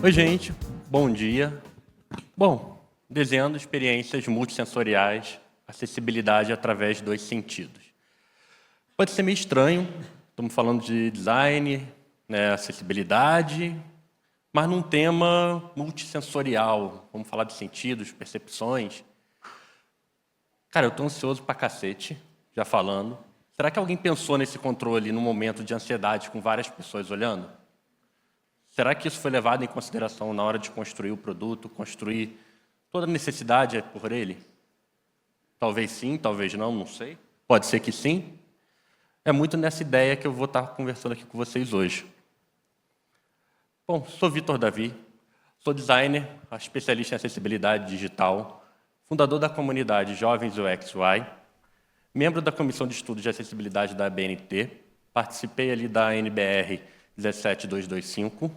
Oi, gente. Bom dia. Bom, desenhando experiências multissensoriais, acessibilidade através dos sentidos. Pode ser meio estranho, estamos falando de design, né, acessibilidade, mas num tema multissensorial, vamos falar de sentidos, percepções. Cara, eu estou ansioso pra cacete, já falando. Será que alguém pensou nesse controle num momento de ansiedade com várias pessoas olhando? Será que isso foi levado em consideração na hora de construir o produto, construir toda a necessidade por ele? Talvez sim, talvez não, não sei. Pode ser que sim. É muito nessa ideia que eu vou estar conversando aqui com vocês hoje. Bom, sou Vitor Davi, sou designer, especialista em acessibilidade digital, fundador da comunidade Jovens UX UI, membro da Comissão de Estudos de Acessibilidade da ABNT, participei ali da NBR 17225,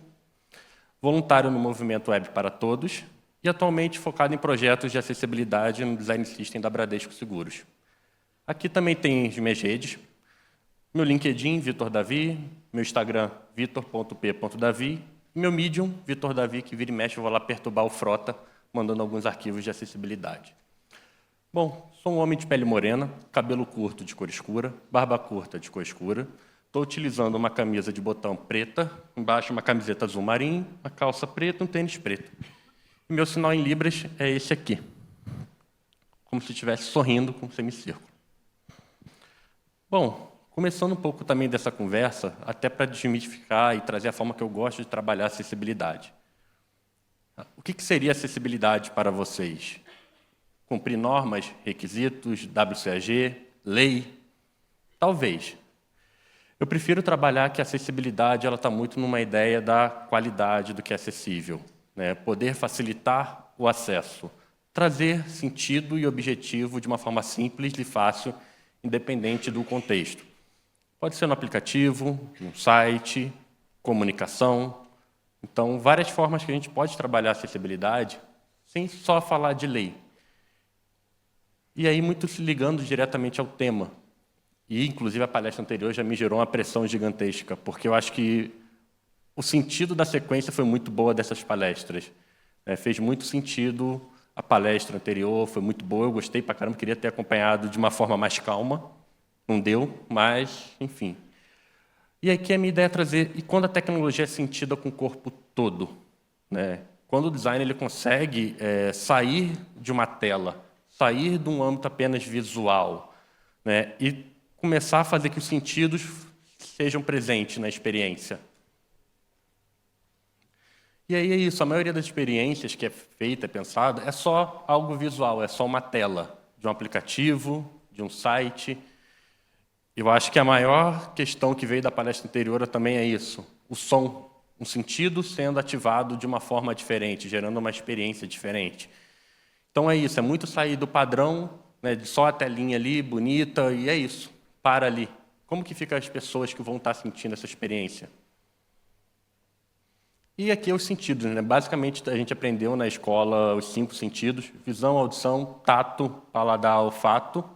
voluntário no Movimento Web para Todos e atualmente focado em projetos de acessibilidade no Design System da Bradesco Seguros. Aqui também tem as minhas redes, meu LinkedIn, Vitor Davi, meu Instagram, vitor.p.davi, e meu Medium, Vitor Davi, que vira e mexe, eu vou lá perturbar o Frota, mandando alguns arquivos de acessibilidade. Bom, sou um homem de pele morena, cabelo curto de cor escura, barba curta de cor escura. Estou utilizando uma camisa de botão preta, embaixo uma camiseta azul marinho, uma calça preta e um tênis preto. E meu sinal em libras é esse aqui, como se estivesse sorrindo com um semicírculo. Bom, começando um pouco também dessa conversa, até para desmistificar e trazer a forma que eu gosto de trabalhar a acessibilidade. O que seria acessibilidade para vocês? Cumprir normas, requisitos, WCAG, lei? Talvez. Eu prefiro trabalhar que a acessibilidade está muito numa ideia da qualidade do que é acessível, né? Poder facilitar o acesso, trazer sentido e objetivo de uma forma simples e fácil, independente do contexto. Pode ser no aplicativo, no site, comunicação. Então, várias formas que a gente pode trabalhar a acessibilidade sem só falar de lei. E aí, muito se ligando diretamente ao tema. E, inclusive, a palestra anterior já me gerou uma pressão gigantesca, porque eu acho que o sentido da sequência foi muito boa dessas palestras. Fez muito sentido a palestra anterior, foi muito boa, eu gostei pra caramba, queria ter acompanhado de uma forma mais calma, não deu, mas, enfim. E aqui a minha ideia é trazer, e quando a tecnologia é sentida com o corpo todo, né? Quando o design ele consegue sair de uma tela, sair de um âmbito apenas visual, né? E começar a fazer que os sentidos sejam presentes na experiência. E aí é isso, a maioria das experiências que é feita, é pensada, é só algo visual, é só uma tela de um aplicativo, de um site. Eu acho que a maior questão que veio da palestra anterior também é isso, o som, um sentido sendo ativado de uma forma diferente, gerando uma experiência diferente. Então é isso, é muito sair do padrão, né, de só a telinha ali, bonita, e é isso, para ali. Como que ficam as pessoas que vão estar sentindo essa experiência? E aqui é os sentidos, né? Basicamente, a gente aprendeu na escola os 5 sentidos: visão, audição, tato, paladar, olfato.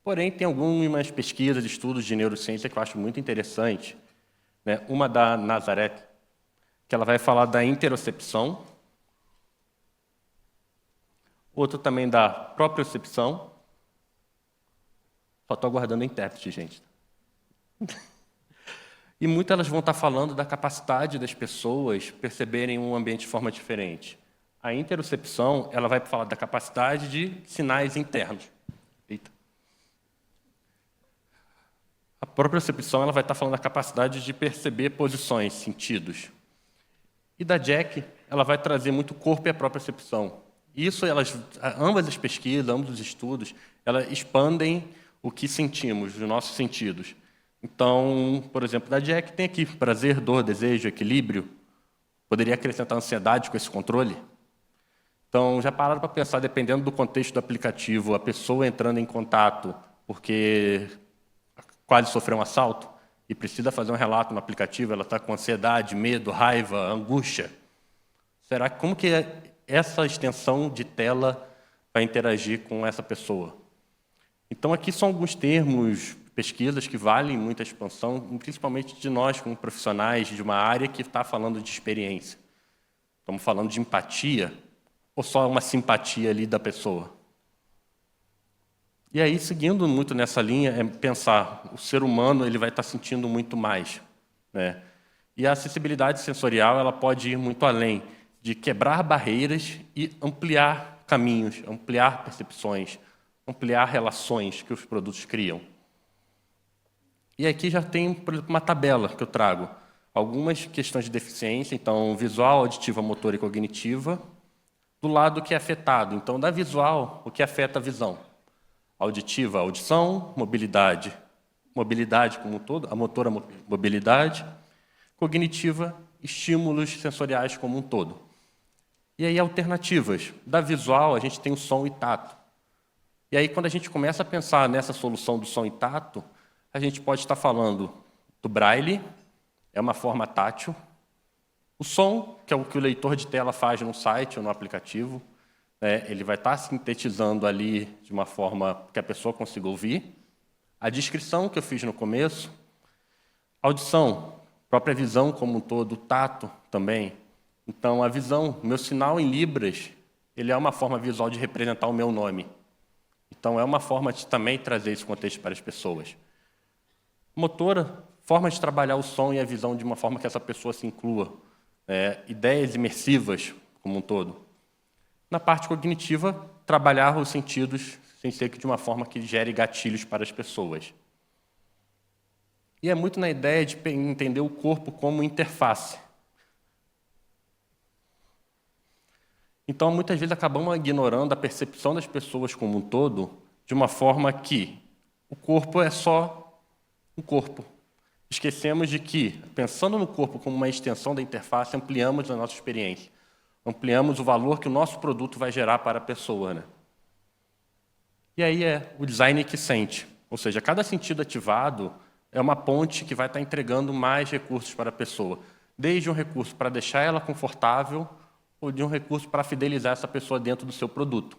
Porém, tem algumas pesquisas, estudos de neurociência que eu acho muito interessante, né? Uma da Nazaré, que ela vai falar da interocepção. Outro também da propriocepção. Só estou aguardando a intérprete, gente. E muitas elas vão estar falando da capacidade das pessoas perceberem um ambiente de forma diferente. A interocepção ela vai falar da capacidade de sinais internos. Eita. A propriocepção ela vai estar falando da capacidade de perceber posições, sentidos. E da Jack, ela vai trazer muito o corpo e a propriocepção. Isso, ambas as pesquisas, ambos os estudos, elas expandem o que sentimos, os nossos sentidos. Então, por exemplo, da Jack tem aqui prazer, dor, desejo, equilíbrio. Poderia acrescentar ansiedade com esse controle? Então, já pararam para pensar, dependendo do contexto do aplicativo, a pessoa entrando em contato porque quase sofreu um assalto e precisa fazer um relato no aplicativo, ela está com ansiedade, medo, raiva, angústia. Será como que essa extensão de tela vai interagir com essa pessoa? Então, aqui são alguns termos, pesquisas que valem muita expansão, principalmente de nós, como profissionais de uma área que está falando de experiência. Estamos falando de empatia ou só uma simpatia ali da pessoa? E aí, seguindo muito nessa linha, é pensar, o ser humano ele vai estar sentindo muito mais, né? E a acessibilidade sensorial ela pode ir muito além de quebrar barreiras e ampliar caminhos, ampliar percepções, ampliar relações que os produtos criam. E aqui já tem, por exemplo, uma tabela que eu trago. Algumas questões de deficiência, então, visual, auditiva, motora e cognitiva, do lado que é afetado. Então, da visual, o que afeta a visão. Auditiva, audição, mobilidade, mobilidade como um todo, a motora, mobilidade, cognitiva, estímulos sensoriais como um todo. E aí, alternativas. Da visual, a gente tem o som e tato. E aí, quando a gente começa a pensar nessa solução do som e tato, a gente pode estar falando do braille, é uma forma tátil. O som, que é o que o leitor de tela faz no site ou no aplicativo, né, ele vai estar sintetizando ali de uma forma que a pessoa consiga ouvir. A descrição que eu fiz no começo, audição, própria visão como um todo, o tato também. Então, a visão, meu sinal em libras, ele é uma forma visual de representar o meu nome. Então, é uma forma de também trazer esse contexto para as pessoas. Motora, forma de trabalhar o som e a visão de uma forma que essa pessoa se inclua. Ideias imersivas como um todo. Na parte cognitiva, trabalhar os sentidos sem ser de uma forma que gere gatilhos para as pessoas. E é muito na ideia de entender o corpo como interface. Então, muitas vezes, acabamos ignorando a percepção das pessoas como um todo de uma forma que o corpo é só um corpo. Esquecemos de que, pensando no corpo como uma extensão da interface, ampliamos a nossa experiência. Ampliamos o valor que o nosso produto vai gerar para a pessoa, né? E aí é o design que sente. Ou seja, cada sentido ativado é uma ponte que vai estar entregando mais recursos para a pessoa. Desde um recurso para deixar ela confortável, ou de um recurso para fidelizar essa pessoa dentro do seu produto.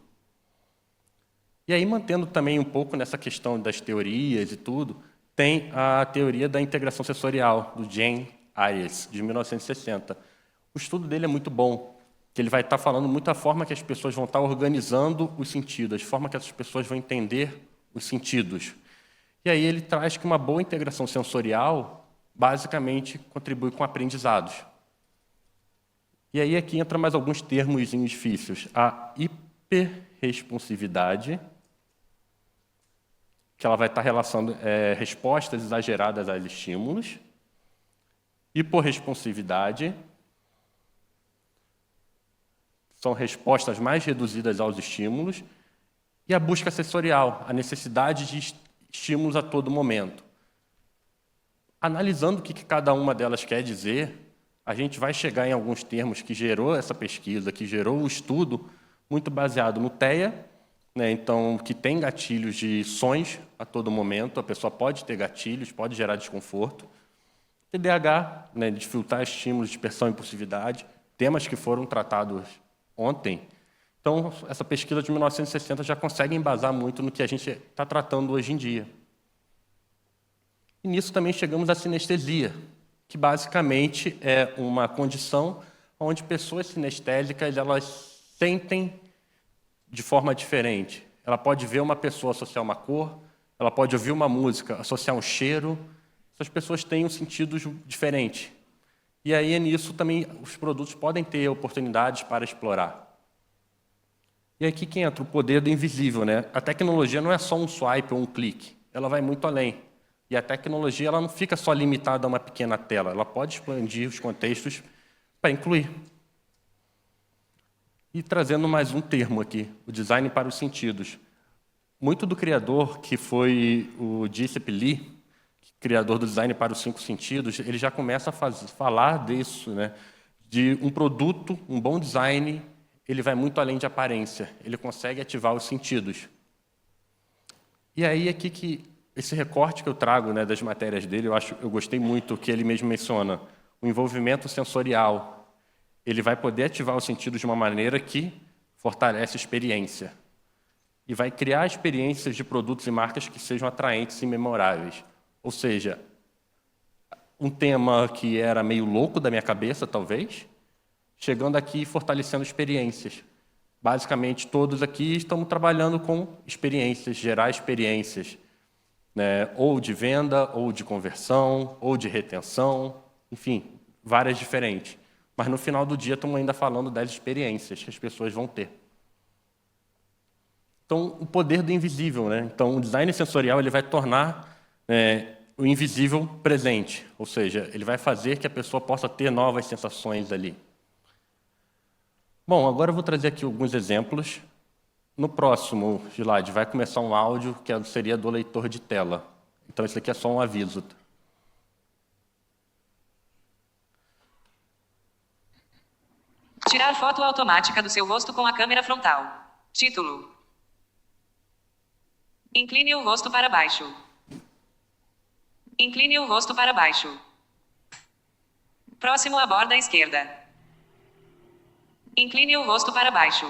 E aí, mantendo também um pouco nessa questão das teorias e tudo, tem a teoria da integração sensorial, do Jane Arias, de 1960. O estudo dele é muito bom, que ele vai estar falando muito da forma que as pessoas vão estar organizando os sentidos, a forma que essas pessoas vão entender os sentidos. E aí ele traz que uma boa integração sensorial, basicamente, contribui com aprendizados. E aí aqui entra mais alguns termos difíceis. A hiperresponsividade, que ela vai estar relacionando respostas exageradas aos estímulos. Hiporresponsividade, são respostas mais reduzidas aos estímulos. E a busca sensorial, a necessidade de estímulos a todo momento. Analisando o que cada uma delas quer dizer, a gente vai chegar em alguns termos que gerou essa pesquisa, que gerou o estudo, muito baseado no TEA, né, então, que tem gatilhos de sons a todo momento, a pessoa pode ter gatilhos, pode gerar desconforto. TDAH, né, de filtrar estímulos, dispersão e impulsividade, temas que foram tratados ontem. Então, essa pesquisa de 1960 já consegue embasar muito no que a gente está tratando hoje em dia. E nisso também chegamos à sinestesia, que basicamente é uma condição onde pessoas sinestésicas elas sentem de forma diferente. Ela pode ver uma pessoa associar uma cor, ela pode ouvir uma música, associar um cheiro. Essas pessoas têm um sentido diferente. E aí, nisso, também os produtos podem ter oportunidades para explorar. E aqui que entra o poder do invisível, né? A tecnologia não é só um swipe ou um clique, ela vai muito além. E a tecnologia ela não fica só limitada a uma pequena tela, ela pode expandir os contextos para incluir. E trazendo mais um termo aqui, o design para os sentidos. Muito do criador, que foi o Giuseppe Lee, criador do design para os 5 sentidos, ele já começa a falar disso, né? De um produto, um bom design, ele vai muito além de aparência, ele consegue ativar os sentidos. E aí aqui que esse recorte que eu trago, né, das matérias dele, eu gostei muito que ele mesmo menciona, o envolvimento sensorial. Ele vai poder ativar os sentidos de uma maneira que fortalece a experiência. E vai criar experiências de produtos e marcas que sejam atraentes e memoráveis. Ou seja, um tema que era meio louco da minha cabeça, talvez, chegando aqui e fortalecendo experiências. Basicamente, todos aqui estamos trabalhando com experiências, gerar experiências, né? Ou de venda, ou de conversão, ou de retenção, enfim, várias diferentes. Mas no final do dia estamos ainda falando das experiências que as pessoas vão ter. Então, o poder do invisível, né? Então, o design sensorial ele vai tornar o invisível presente, ou seja, ele vai fazer que a pessoa possa ter novas sensações ali. Bom, agora eu vou trazer aqui alguns exemplos. No próximo slide vai começar um áudio que seria do leitor de tela. Então, isso aqui é só um aviso. Tirar foto automática do seu rosto com a câmera frontal. Título: Incline o rosto para baixo. Incline o rosto para baixo. Próximo à borda esquerda. Incline o rosto para baixo.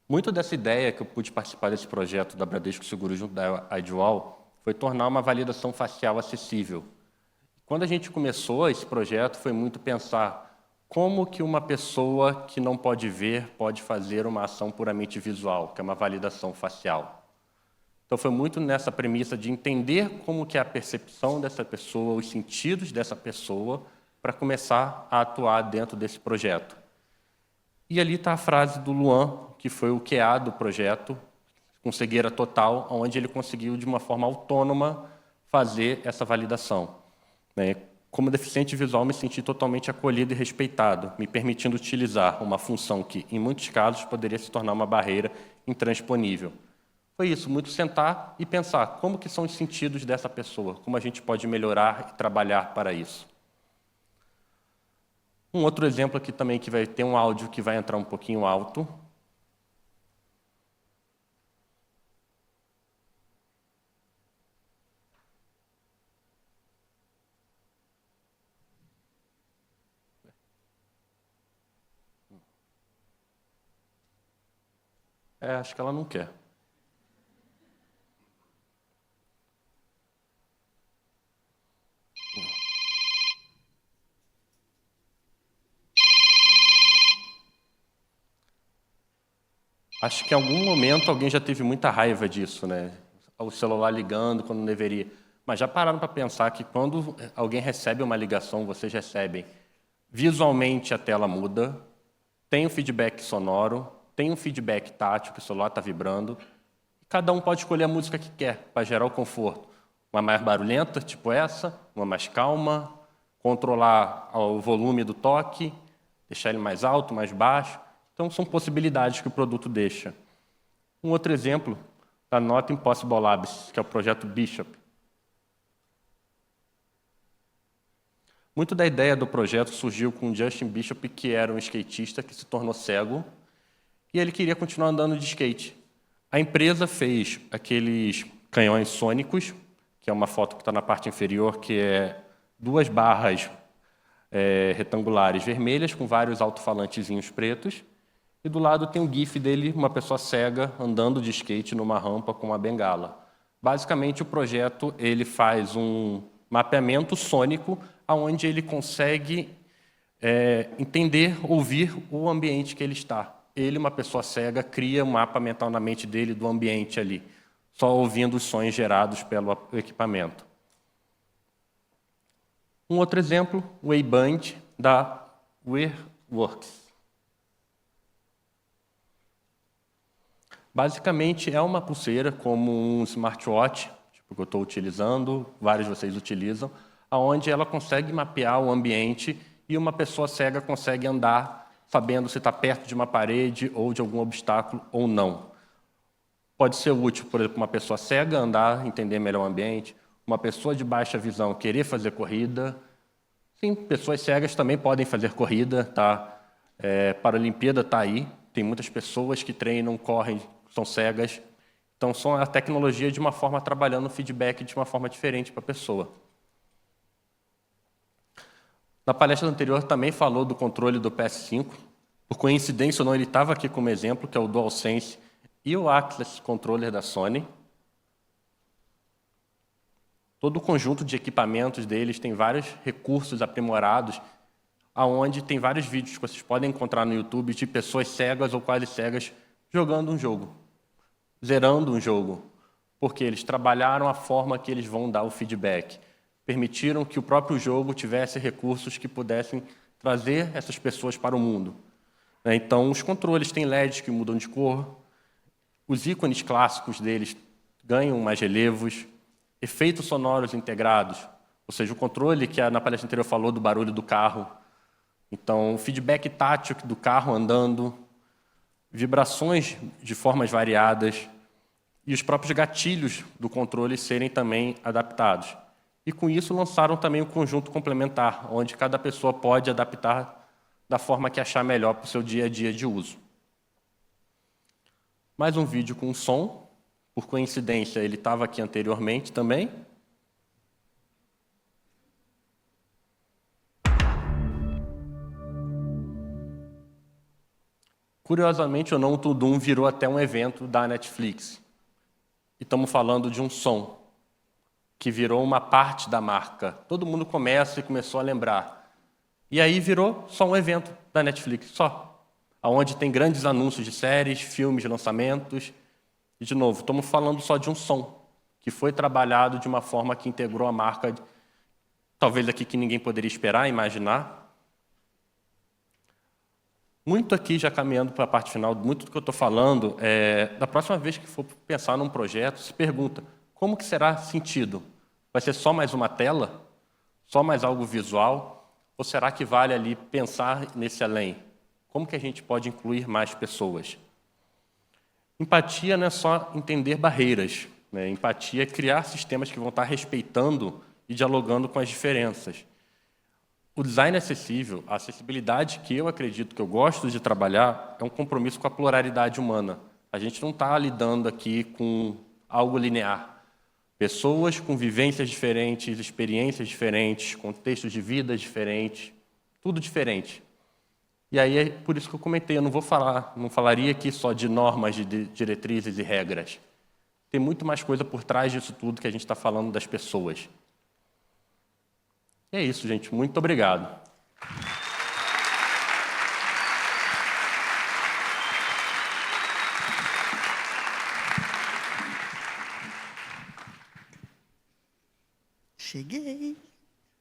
Muito dessa ideia que eu pude participar desse projeto da Bradesco Seguros junto da Idwall foi tornar uma validação facial acessível. Quando a gente começou esse projeto, foi muito pensar como que uma pessoa que não pode ver pode fazer uma ação puramente visual, que é uma validação facial. Então, foi muito nessa premissa de entender como que é a percepção dessa pessoa, os sentidos dessa pessoa, para começar a atuar dentro desse projeto. E ali está a frase do Luan, que foi o QA do projeto, com cegueira total, onde ele conseguiu, de uma forma autônoma, fazer essa validação. Como deficiente visual, me senti totalmente acolhido e respeitado, me permitindo utilizar uma função que, em muitos casos, poderia se tornar uma barreira intransponível. Foi isso, muito sentar e pensar como que são os sentidos dessa pessoa, como a gente pode melhorar e trabalhar para isso. Um outro exemplo aqui também que vai ter um áudio que vai entrar um pouquinho alto. Acho que ela não quer. Acho que em algum momento alguém já teve muita raiva disso, né? O celular ligando quando não deveria. Mas já pararam para pensar que quando alguém recebe uma ligação, vocês recebem visualmente a tela muda, tem o feedback sonoro, tem um feedback tátil, que o celular está vibrando. Cada um pode escolher a música que quer para gerar o conforto. Uma mais barulhenta, tipo essa, uma mais calma, controlar o volume do toque, deixar ele mais alto, mais baixo. Então, são possibilidades que o produto deixa. Um outro exemplo da Not Impossible Labs, que é o projeto Bishop. Muito da ideia do projeto surgiu com Justin Bishop, que era um skatista que se tornou cego, e ele queria continuar andando de skate. A empresa fez aqueles canhões sônicos, que é uma foto que está na parte inferior, que é 2 barras retangulares vermelhas com vários alto-falantezinhos pretos, e do lado tem um gif dele, uma pessoa cega andando de skate numa rampa com uma bengala. Basicamente, o projeto ele faz um mapeamento sônico, onde ele consegue entender, ouvir o ambiente que ele está. Ele, uma pessoa cega, cria um mapa mental na mente dele do ambiente ali, só ouvindo os sons gerados pelo equipamento. Um outro exemplo, o Wayband da Wearworks. Basicamente, é uma pulseira como um smartwatch, tipo que eu estou utilizando, vários de vocês utilizam, onde ela consegue mapear o ambiente e uma pessoa cega consegue andar sabendo se está perto de uma parede ou de algum obstáculo ou não. Pode ser útil, por exemplo, uma pessoa cega andar, entender melhor o ambiente, uma pessoa de baixa visão querer fazer corrida. Sim, pessoas cegas também podem fazer corrida, tá? Paralimpíada está aí, tem muitas pessoas que treinam, correm, são cegas. Então, são a tecnologia de uma forma trabalhando o feedback de uma forma diferente para a pessoa. Na palestra anterior também falou do controle do PS5. Por coincidência ou não, ele estava aqui como exemplo, que é o DualSense e o Access Controller da Sony. Todo o conjunto de equipamentos deles tem vários recursos aprimorados, onde tem vários vídeos que vocês podem encontrar no YouTube de pessoas cegas ou quase cegas jogando um jogo, zerando um jogo, porque eles trabalharam a forma que eles vão dar o feedback, permitiram que o próprio jogo tivesse recursos que pudessem trazer essas pessoas para o mundo. Então, os controles têm LEDs que mudam de cor, os ícones clássicos deles ganham mais relevos, efeitos sonoros integrados, ou seja, o controle que na palestra anterior falou do barulho do carro. Então, o feedback tátil do carro andando, vibrações de formas variadas e os próprios gatilhos do controle serem também adaptados. E, com isso, lançaram também o conjunto complementar, onde cada pessoa pode adaptar da forma que achar melhor para o seu dia a dia de uso. Mais um vídeo com som. Por coincidência, ele estava aqui anteriormente também. Curiosamente ou não, o Tudum virou até um evento da Netflix. E estamos falando de um som que virou uma parte da marca. Todo mundo começou a lembrar. E aí virou só um evento da Netflix, só. Onde tem grandes anúncios de séries, filmes, lançamentos. E, de novo, estamos falando só de um som, que foi trabalhado de uma forma que integrou a marca, talvez aqui que ninguém poderia esperar, imaginar. Muito aqui, já caminhando para a parte final, muito do que eu estou falando, da próxima vez que for pensar num projeto, se pergunta, como que será sentido? Vai ser só mais uma tela? Só mais algo visual? Ou será que vale ali pensar nesse além? Como que a gente pode incluir mais pessoas? Empatia não é só entender barreiras, né? Empatia é criar sistemas que vão estar respeitando e dialogando com as diferenças. O design acessível, a acessibilidade que eu acredito que eu gosto de trabalhar, é um compromisso com a pluralidade humana. A gente não está lidando aqui com algo linear. Pessoas com vivências diferentes, experiências diferentes, contextos de vida diferentes, tudo diferente. E aí é por isso que eu comentei, eu não falaria aqui só de normas, de diretrizes e regras. Tem muito mais coisa por trás disso tudo que a gente está falando das pessoas. E é isso, gente. Muito obrigado. Cheguei.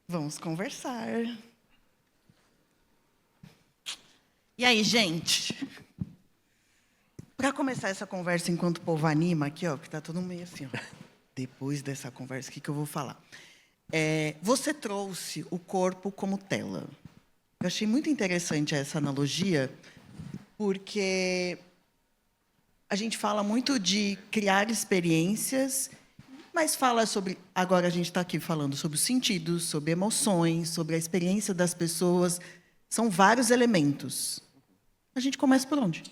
Vamos conversar. E aí, gente? Para começar essa conversa, enquanto o povo anima aqui, ó, que tá todo mundo meio assim, ó. Depois dessa conversa, o que eu vou falar? Você trouxe o corpo como tela. Eu achei muito interessante essa analogia, porque a gente fala muito de criar experiências, mas fala sobre... Agora a gente está aqui falando sobre os sentidos, sobre emoções, sobre a experiência das pessoas. São vários elementos. A gente começa por onde?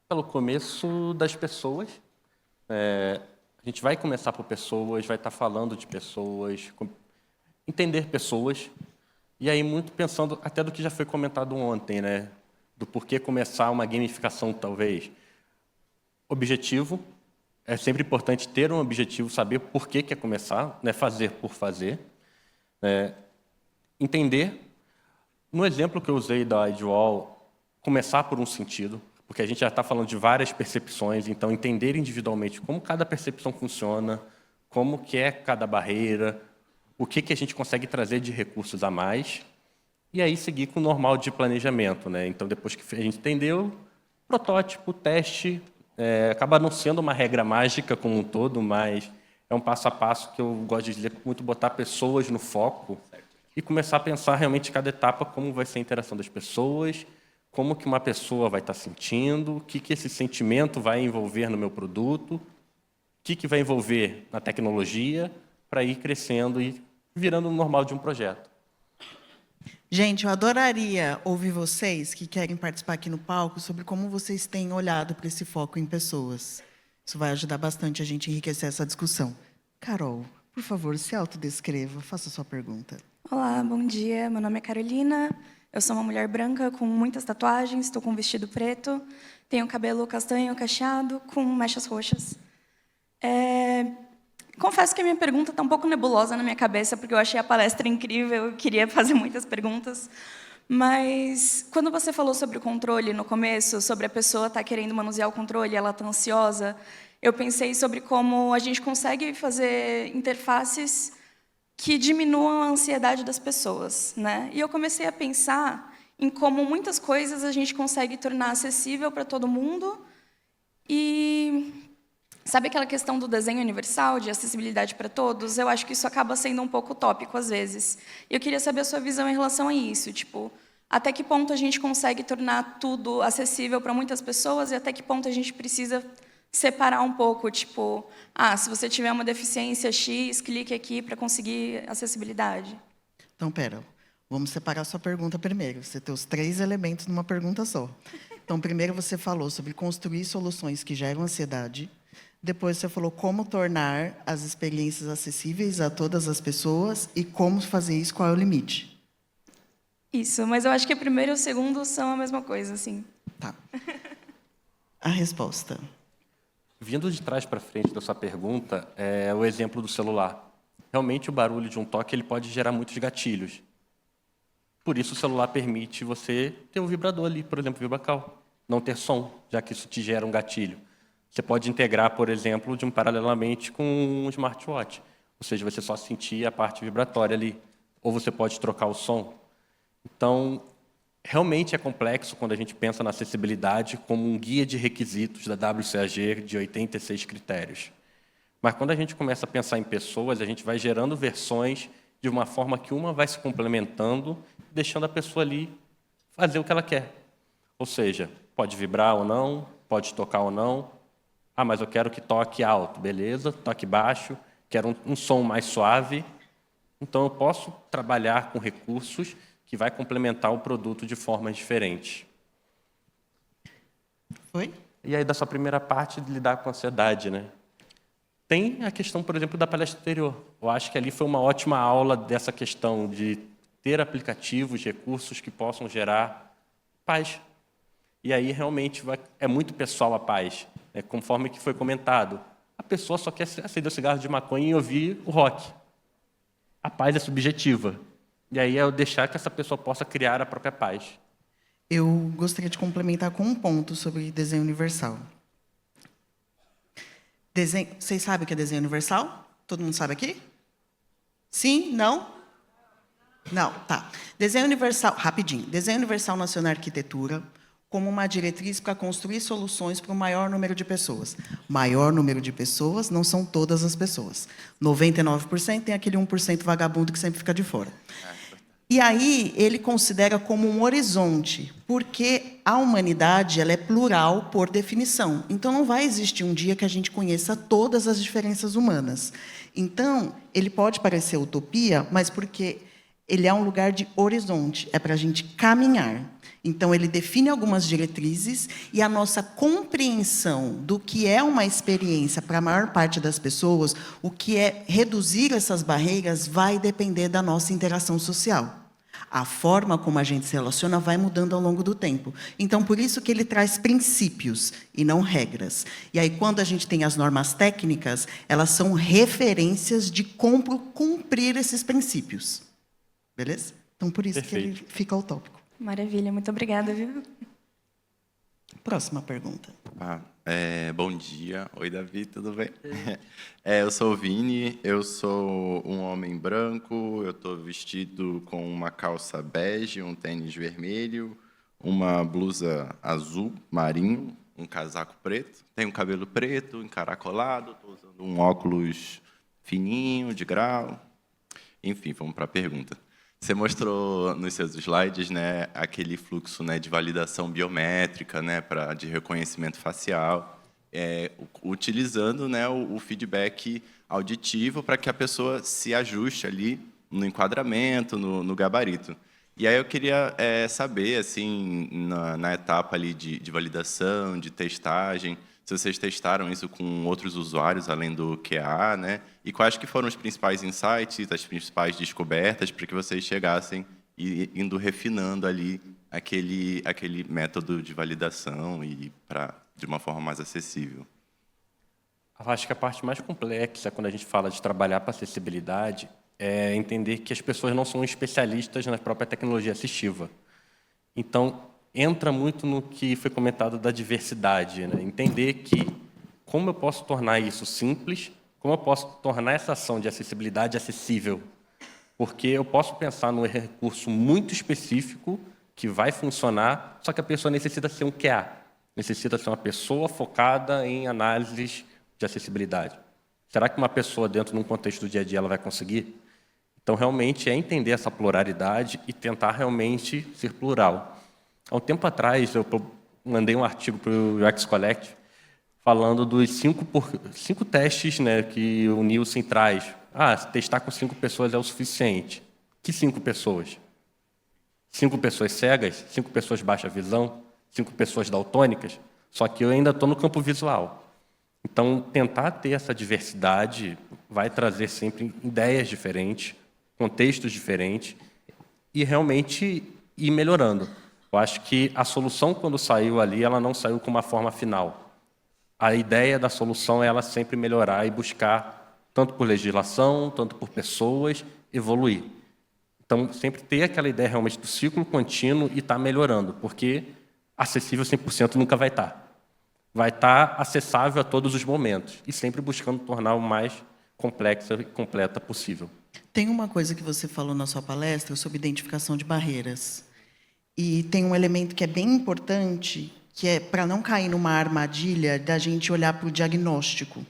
Pelo começo das pessoas. A gente vai começar por pessoas, vai estar falando de pessoas, entender pessoas. E aí, muito pensando até do que já foi comentado ontem, né? Do porquê começar uma gamificação, talvez. Objetivo. É sempre importante ter um objetivo, saber por que quer começar, não é fazer por fazer. Entender. No exemplo que eu usei da Idwall, começar por um sentido, porque a gente já está falando de várias percepções, então entender individualmente como cada percepção funciona, como que é cada barreira, o que a gente consegue trazer de recursos a mais, e aí seguir com o normal de planejamento, né? Então, depois que a gente entendeu, protótipo, teste, acaba não sendo uma regra mágica como um todo, mas é um passo a passo que eu gosto de dizer, muito botar pessoas no foco e começar a pensar realmente cada etapa como vai ser a interação das pessoas, como que uma pessoa vai estar sentindo, o que esse sentimento vai envolver no meu produto, o que vai envolver na tecnologia, para ir crescendo e virando o normal de um projeto. Gente, eu adoraria ouvir vocês que querem participar aqui no palco sobre como vocês têm olhado para esse foco em pessoas. Isso vai ajudar bastante a gente a enriquecer essa discussão. Carol, por favor, se autodescreva, faça a sua pergunta. Olá, bom dia. Meu nome é Carolina. Eu sou uma mulher branca com muitas tatuagens, estou com um vestido preto, tenho cabelo castanho cacheado com mechas roxas. Confesso que a minha pergunta está um pouco nebulosa na minha cabeça, porque eu achei a palestra incrível, eu queria fazer muitas perguntas. Mas, quando você falou sobre o controle no começo, sobre a pessoa estar querendo manusear o controle, ela está ansiosa, eu pensei sobre como a gente consegue fazer interfaces que diminuam a ansiedade das pessoas, né? E eu comecei a pensar em como muitas coisas a gente consegue tornar acessível para todo mundo. E sabe aquela questão do desenho universal, de acessibilidade para todos? Eu acho que isso acaba sendo um pouco utópico às vezes. E eu queria saber a sua visão em relação a isso, tipo, até que ponto a gente consegue tornar tudo acessível para muitas pessoas e até que ponto a gente precisa separar um pouco, tipo, se você tiver uma deficiência X, clique aqui para conseguir acessibilidade. Então, pera, vamos separar a sua pergunta primeiro. Você tem os 3 elementos numa pergunta só. Então, primeiro você falou sobre construir soluções que geram ansiedade. Depois você falou como tornar as experiências acessíveis a todas as pessoas e como fazer isso, qual é o limite. Isso, mas eu acho que o primeiro e o segundo são a mesma coisa, assim. Tá. A resposta. Vindo de trás para frente da sua pergunta, é o exemplo do celular. Realmente, o barulho de um toque ele pode gerar muitos gatilhos. Por isso, o celular permite você ter um vibrador ali, por exemplo, VibraCal. Não ter som, já que isso te gera um gatilho. Você pode integrar, por exemplo, paralelamente com um smartwatch. Ou seja, você só sentir a parte vibratória ali. Ou você pode trocar o som. Então, realmente é complexo quando a gente pensa na acessibilidade como um guia de requisitos da WCAG de 86 critérios. Mas quando a gente começa a pensar em pessoas, a gente vai gerando versões de uma forma que uma vai se complementando, deixando a pessoa ali fazer o que ela quer. Ou seja, pode vibrar ou não, pode tocar ou não. Mas eu quero que toque alto, beleza, toque baixo, quero um som mais suave. Então, eu posso trabalhar com recursos que vai complementar o produto de formas diferentes. Foi? E aí, da sua primeira parte, de lidar com a ansiedade, né? Tem a questão, por exemplo, da palestra anterior. Eu acho que ali foi uma ótima aula dessa questão de ter aplicativos, recursos que possam gerar paz. E aí, realmente, é muito pessoal a paz. Conforme que foi comentado, a pessoa só quer acender o cigarro de maconha e ouvir o rock. A paz é subjetiva. E aí é eu deixar que essa pessoa possa criar a própria paz. Eu gostaria de complementar com um ponto sobre desenho universal. Vocês sabem o que é desenho universal? Todo mundo sabe aqui? Sim? Não? Não, tá. Desenho universal, rapidinho. Desenho universal nasceu na arquitetura como uma diretriz para construir soluções para o maior número de pessoas. Maior número de pessoas não são todas as pessoas. 99% tem aquele 1% vagabundo que sempre fica de fora. E aí ele considera como um horizonte, porque a humanidade ela é plural por definição. Então, não vai existir um dia que a gente conheça todas as diferenças humanas. Então, ele pode parecer utopia, mas porque ele é um lugar de horizonte, é para a gente caminhar. Então, ele define algumas diretrizes e a nossa compreensão do que é uma experiência para a maior parte das pessoas, o que é reduzir essas barreiras, vai depender da nossa interação social. A forma como a gente se relaciona vai mudando ao longo do tempo. Então, por isso que ele traz princípios e não regras. E aí, quando a gente tem as normas técnicas, elas são referências de como cumprir esses princípios. Beleza? Então, por isso Perfeito. que ele fica utópico. Maravilha, muito obrigada, viu? Próxima pergunta. Bom dia. Oi, Davi, tudo bem? Eu sou o Vini, eu sou um homem branco, eu estou vestido com uma calça bege, um tênis vermelho, uma blusa azul marinho, um casaco preto, tenho cabelo preto, encaracolado, estou usando um óculos fininho, de grau. Enfim, vamos para a pergunta. Você mostrou nos seus slides, né, aquele fluxo, né, de validação biométrica, né, de reconhecimento facial, utilizando, né, o feedback auditivo para que a pessoa se ajuste ali no enquadramento, no gabarito. E aí eu queria saber, assim, na etapa ali de validação, de testagem, se vocês testaram isso com outros usuários, além do QA, né? E quais que foram os principais insights, as principais descobertas para que vocês chegassem e indo refinando ali aquele método de validação e de uma forma mais acessível. Eu acho que a parte mais complexa, quando a gente fala de trabalhar para acessibilidade, é entender que as pessoas não são especialistas na própria tecnologia assistiva. Então, entra muito no que foi comentado da diversidade, né? Entender que como eu posso tornar isso simples, como eu posso tornar essa ação de acessibilidade acessível. Porque eu posso pensar num recurso muito específico que vai funcionar, só que a pessoa necessita ser um QA, necessita ser uma pessoa focada em análises de acessibilidade. Será que uma pessoa dentro de um contexto do dia a dia ela vai conseguir? Então, realmente, é entender essa pluralidade e tentar realmente ser plural. Há um tempo atrás, eu mandei um artigo para o UX Collect falando dos 5 testes, né, que o Nielsen traz. Testar com 5 pessoas é o suficiente. Que 5 pessoas? 5 pessoas cegas? 5 pessoas baixa visão? 5 pessoas daltônicas? Só que eu ainda estou no campo visual. Então, tentar ter essa diversidade vai trazer sempre ideias diferentes, contextos diferentes, e realmente ir melhorando. Eu acho que a solução, quando saiu ali, ela não saiu com uma forma final. A ideia da solução é ela sempre melhorar e buscar, tanto por legislação, tanto por pessoas, evoluir. Então, sempre ter aquela ideia realmente do ciclo contínuo e estar melhorando, porque acessível 100% nunca vai estar. Vai estar acessável a todos os momentos e sempre buscando tornar o mais complexa e completa possível. Tem uma coisa que você falou na sua palestra sobre identificação de barreiras. E tem um elemento que é bem importante, que é para não cair numa armadilha da gente olhar para o diagnóstico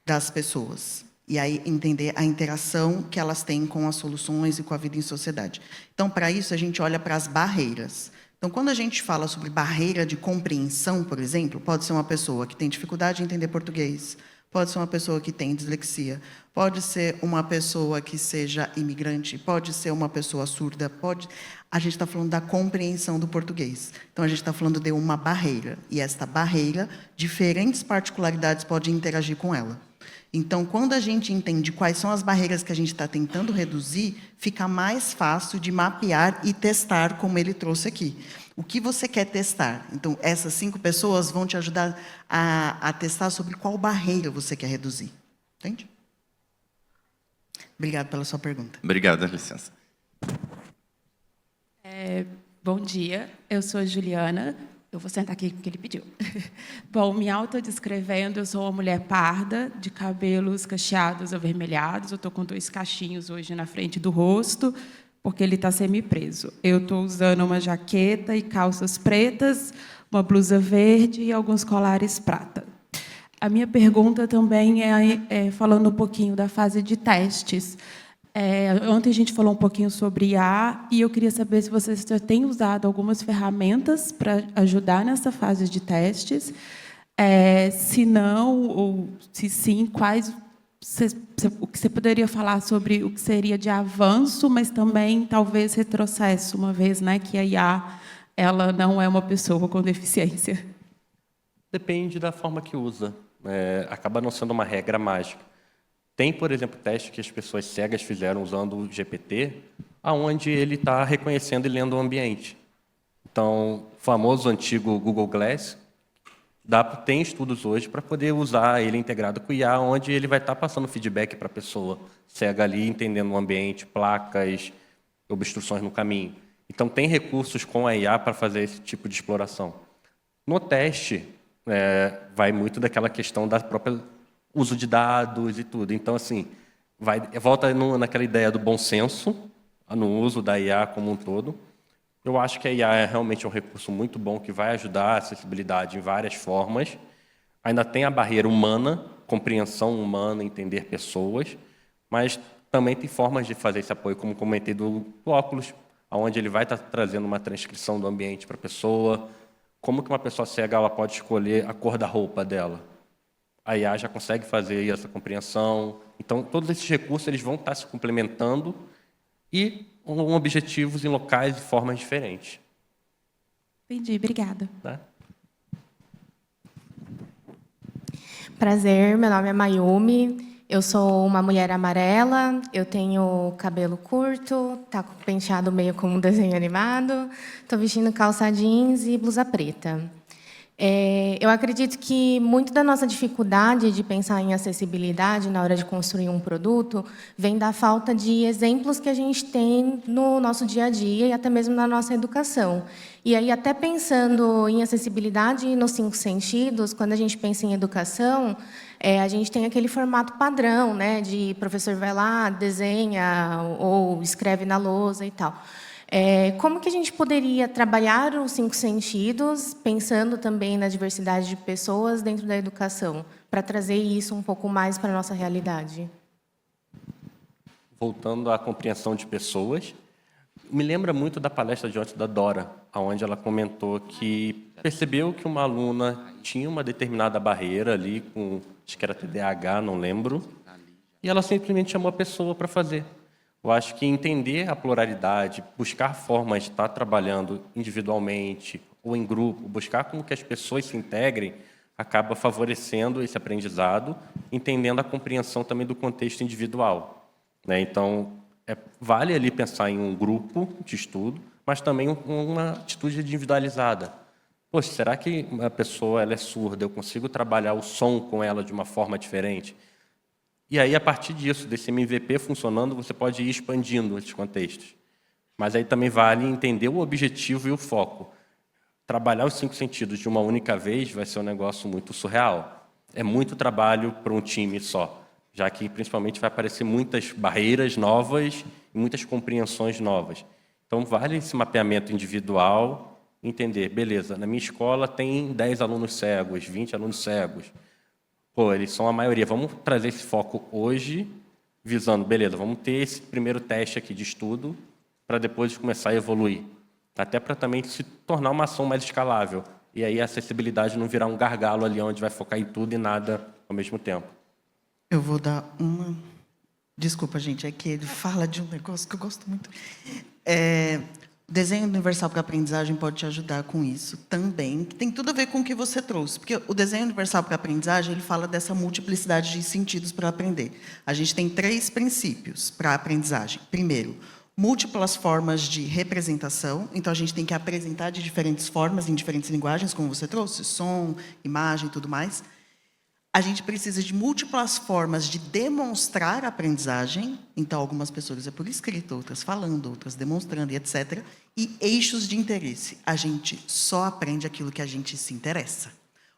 das pessoas. E aí entender a interação que elas têm com as soluções e com a vida em sociedade. Então, para isso, a gente olha para as barreiras. Então, quando a gente fala sobre barreira de compreensão, por exemplo, pode ser uma pessoa que tem dificuldade em entender português, pode ser uma pessoa que tem dislexia, pode ser uma pessoa que seja imigrante, pode ser uma pessoa surda, pode... A gente está falando da compreensão do português. Então, a gente está falando de uma barreira. E esta barreira, diferentes particularidades podem interagir com ela. Então, quando a gente entende quais são as barreiras que a gente está tentando reduzir, fica mais fácil de mapear e testar, como ele trouxe aqui. O que você quer testar? Então, essas 5 pessoas vão te ajudar a testar sobre qual barreira você quer reduzir. Entende? Obrigado pela sua pergunta. Obrigado, licença. Bom dia, eu sou Juliana. Eu vou sentar aqui porque ele pediu. Bom, me autodescrevendo, eu sou uma mulher parda, de cabelos cacheados avermelhados. Eu estou com 2 cachinhos hoje na frente do rosto, porque ele está semi-preso. Eu estou usando uma jaqueta e calças pretas, uma blusa verde e alguns colares prata. A minha pergunta também é falando um pouquinho da fase de testes. Ontem a gente falou um pouquinho sobre IA e eu queria saber se vocês já têm usado algumas ferramentas para ajudar nessa fase de testes. Se não, ou se sim, quais o que você poderia falar sobre o que seria de avanço, mas também talvez retrocesso, uma vez, né, que a IA ela não é uma pessoa com deficiência. Depende da forma que usa. Acaba não sendo uma regra mágica. Tem, por exemplo, teste que as pessoas cegas fizeram usando o GPT, onde ele está reconhecendo e lendo o ambiente. Então, o famoso antigo Google Glass, tem estudos hoje para poder usar ele integrado com o IA, onde ele vai estar passando feedback para a pessoa cega ali, entendendo o ambiente, placas, obstruções no caminho. Então, tem recursos com a IA para fazer esse tipo de exploração. No teste, vai muito daquela questão da própria uso de dados e tudo. Então, assim, volta naquela ideia do bom senso, no uso da IA como um todo. Eu acho que a IA é realmente um recurso muito bom que vai ajudar a acessibilidade em várias formas. Ainda tem a barreira humana, compreensão humana, entender pessoas, mas também tem formas de fazer esse apoio, como comentei do óculos, onde ele vai estar trazendo uma transcrição do ambiente para a pessoa. Como que uma pessoa cega ela pode escolher a cor da roupa dela? A IA já consegue fazer essa compreensão. Então, todos esses recursos eles vão estar se complementando e com objetivos em locais e formas diferentes. Entendi, obrigada. Tá? Prazer, meu nome é Mayumi. Eu sou uma mulher amarela, eu tenho cabelo curto, tá com penteado meio como um desenho animado, estou vestindo calça jeans e blusa preta. Eu acredito que muito da nossa dificuldade de pensar em acessibilidade na hora de construir um produto vem da falta de exemplos que a gente tem no nosso dia a dia e até mesmo na nossa educação. E aí, até pensando em acessibilidade nos 5 sentidos, quando a gente pensa em educação, a gente tem aquele formato padrão, né, de professor vai lá, desenha ou escreve na lousa e tal. Como que a gente poderia trabalhar os 5 sentidos, pensando também na diversidade de pessoas dentro da educação, para trazer isso um pouco mais para a nossa realidade? Voltando à compreensão de pessoas, me lembra muito da palestra de ontem da Dora, onde ela comentou que percebeu que uma aluna tinha uma determinada barreira ali, acho que era TDAH, não lembro, e ela simplesmente chamou a pessoa para fazer. Eu acho que entender a pluralidade, buscar formas de estar trabalhando individualmente ou em grupo, buscar como que as pessoas se integrem, acaba favorecendo esse aprendizado, entendendo a compreensão também do contexto individual, né? Então, vale ali pensar em um grupo de estudo, mas também uma atitude individualizada. Poxa, será que uma pessoa ela é surda? Eu consigo trabalhar o som com ela de uma forma diferente? E aí, a partir disso, desse MVP funcionando, você pode ir expandindo esses contextos. Mas aí também vale entender o objetivo e o foco. Trabalhar os 5 sentidos de uma única vez vai ser um negócio muito surreal. É muito trabalho para um time só, já que, principalmente, vai aparecer muitas barreiras novas e muitas compreensões novas. Então, vale esse mapeamento individual, entender, beleza, na minha escola tem 10 alunos cegos, 20 alunos cegos. Pô, eles são a maioria. Vamos trazer esse foco hoje, visando, beleza, vamos ter esse primeiro teste aqui de estudo para depois começar a evoluir. Até para também se tornar uma ação mais escalável. E aí a acessibilidade não virar um gargalo ali onde vai focar em tudo e nada ao mesmo tempo. Eu vou dar uma... Desculpa, gente, é que ele fala de um negócio que eu gosto muito. Desenho universal para aprendizagem pode te ajudar com isso também, que tem tudo a ver com o que você trouxe. Porque o desenho universal para aprendizagem, ele fala dessa multiplicidade de sentidos para aprender. A gente tem 3 princípios para a aprendizagem. Primeiro, múltiplas formas de representação. Então, a gente tem que apresentar de diferentes formas, em diferentes linguagens, como você trouxe, som, imagem e tudo mais. A gente precisa de múltiplas formas de demonstrar a aprendizagem. Então, algumas pessoas é por escrito, outras falando, outras demonstrando, e etc. E eixos de interesse. A gente só aprende aquilo que a gente se interessa.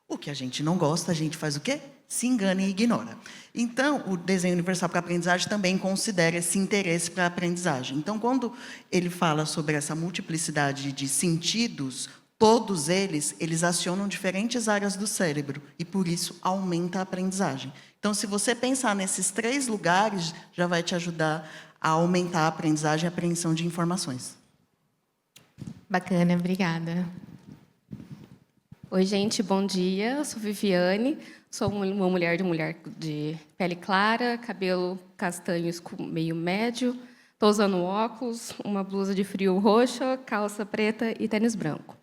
O que a gente não gosta, a gente faz o quê? Se engana e ignora. Então, o desenho universal para a aprendizagem também considera esse interesse para a aprendizagem. Então, quando ele fala sobre essa multiplicidade de sentidos, todos eles acionam diferentes áreas do cérebro e, por isso, aumenta a aprendizagem. Então, se você pensar nesses 3 lugares, já vai te ajudar a aumentar a aprendizagem e a apreensão de informações. Bacana, obrigada. Oi, gente, bom dia. Eu sou Viviane, sou uma mulher de pele clara, cabelo castanho meio médio, estou usando óculos, uma blusa de frio roxa, calça preta e tênis branco.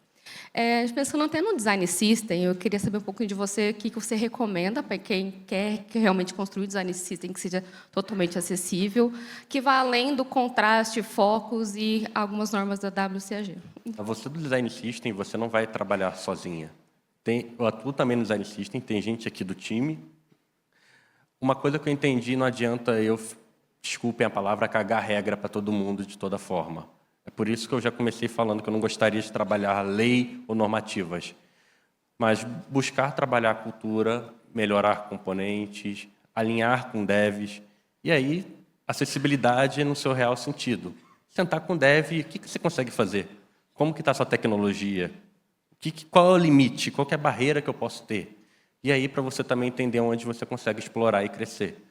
Pensando até no Design System, eu queria saber um pouquinho de você, o que você recomenda para quem quer realmente construir um Design System que seja totalmente acessível, que vá além do contraste, focos e algumas normas da WCAG. Você do Design System, você não vai trabalhar sozinha. Eu atuo também no Design System, tem gente aqui do time. Uma coisa que eu entendi, não adianta eu, desculpem a palavra, cagar regra para todo mundo de toda forma. É por isso que eu já comecei falando que eu não gostaria de trabalhar lei ou normativas, mas buscar trabalhar a cultura, melhorar componentes, alinhar com devs, e aí acessibilidade no seu real sentido. Sentar com dev, o que você consegue fazer? Como que está a sua tecnologia? Qual é o limite? Qual que é a barreira que eu posso ter? E aí para você também entender onde você consegue explorar e crescer.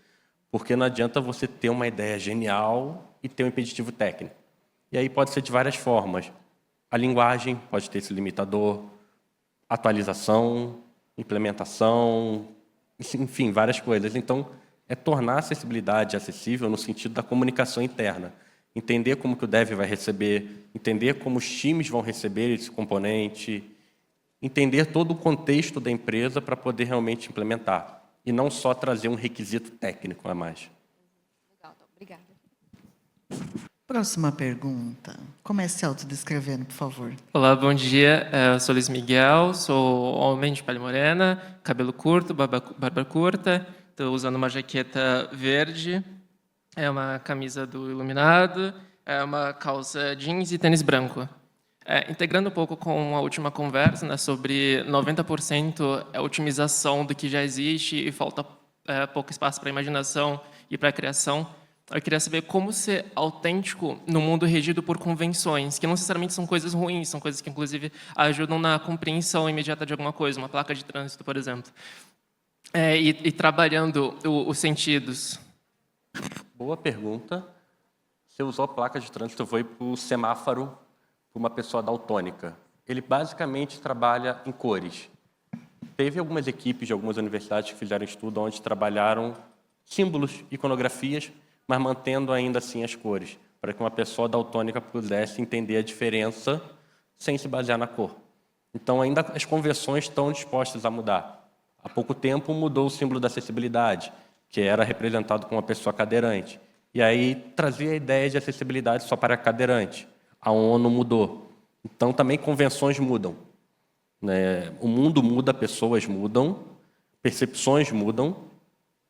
Porque não adianta você ter uma ideia genial e ter um impeditivo técnico. E aí pode ser de várias formas. A linguagem pode ter esse limitador, atualização, implementação, enfim, várias coisas. Então, é tornar a acessibilidade acessível no sentido da comunicação interna. Entender como que o dev vai receber, entender como os times vão receber esse componente, entender todo o contexto da empresa para poder realmente implementar. E não só trazer um requisito técnico a mais. Legal, obrigada. Próxima pergunta. Comece se autodescrevendo, por favor. Olá, bom dia. Eu sou Luiz Miguel, sou homem de pele morena, cabelo curto, barba curta. Estou usando uma jaqueta verde, é uma camisa do Iluminado, é uma calça jeans e tênis branco. Integrando um pouco com a última conversa, né, sobre 90% é otimização do que já existe e falta pouco espaço para a imaginação e para a criação. Eu queria saber como ser autêntico no mundo regido por convenções, que não necessariamente são coisas ruins, são coisas que, inclusive, ajudam na compreensão imediata de alguma coisa, uma placa de trânsito, por exemplo. E trabalhando os sentidos. Boa pergunta. Você usou a placa de trânsito, foi para o semáforo, para uma pessoa daltônica. Ele basicamente trabalha em cores. Teve algumas equipes de algumas universidades que fizeram estudo onde trabalharam símbolos, iconografias, mas mantendo ainda assim as cores, para que uma pessoa daltônica pudesse entender a diferença sem se basear na cor. Então, ainda as convenções estão dispostas a mudar. Há pouco tempo mudou o símbolo da acessibilidade, que era representado com uma pessoa cadeirante. E aí trazia a ideia de acessibilidade só para cadeirante. A ONU mudou. Então, também convenções mudam. O mundo muda, pessoas mudam, percepções mudam.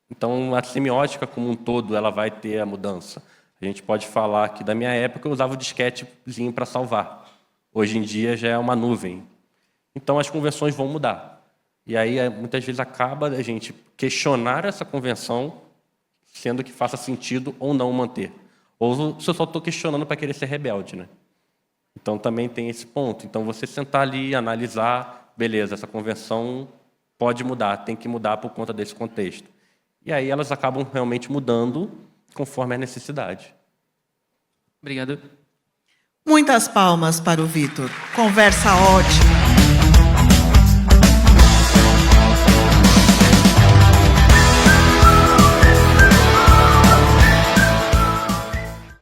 Então, a semiótica como um todo ela vai ter a mudança. A gente pode falar que, da minha época, eu usava o disquetezinho para salvar. Hoje em dia, já é uma nuvem. Então, as convenções vão mudar. E aí, muitas vezes, acaba a gente questionar essa convenção, sendo que faça sentido ou não manter. Ou se eu só estou questionando para querer ser rebelde, né? Então, também tem esse ponto. Então, você sentar ali, analisar, beleza, essa convenção pode mudar, tem que mudar por conta desse contexto. E aí elas acabam realmente mudando conforme a necessidade. Obrigado. Muitas palmas para o Vitor. Conversa ótima.